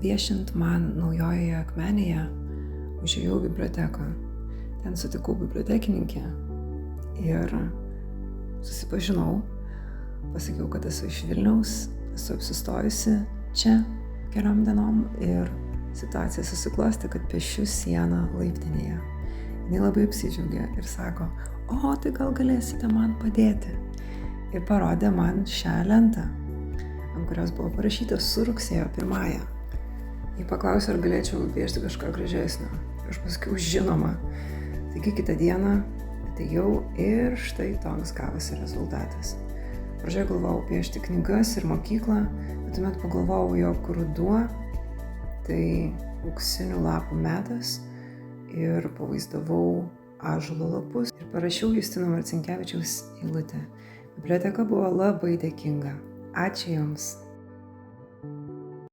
viešint man Naujojoje Akmenėje, užėjau į biblioteką. Ten sutikau bibliotekininkę ir susipažinau. Pasakiau, kad esu iš Vilniaus, esu apsistojusi čia keliom dienom ir situacija susiklostė, kad piešiu sieną laiptinėje. Jis labai apsidžiaugė ir sako, o tai gal galėsite man padėti. Ir parodė man šią lentą, ant kurios buvo parašyta su rugsėjo 1. Jis paklausė, ar galėčiau nupiešti kažką gražesnio. Ir aš pasakiau, žinoma. Taigi kitą dieną atėjau ir štai toks gavosi rezultatas. Pradžioje galvojau piešti knygas ir mokyklą, bet tuomet pagalvojau, jog ruduo tai auksinių lapų metas ir pavaizdavau ąžuolo lapus ir parašiau Justino Marcinkevičiaus eilutę. Biblioteka buvo labai dėkinga. Ačiū Jums.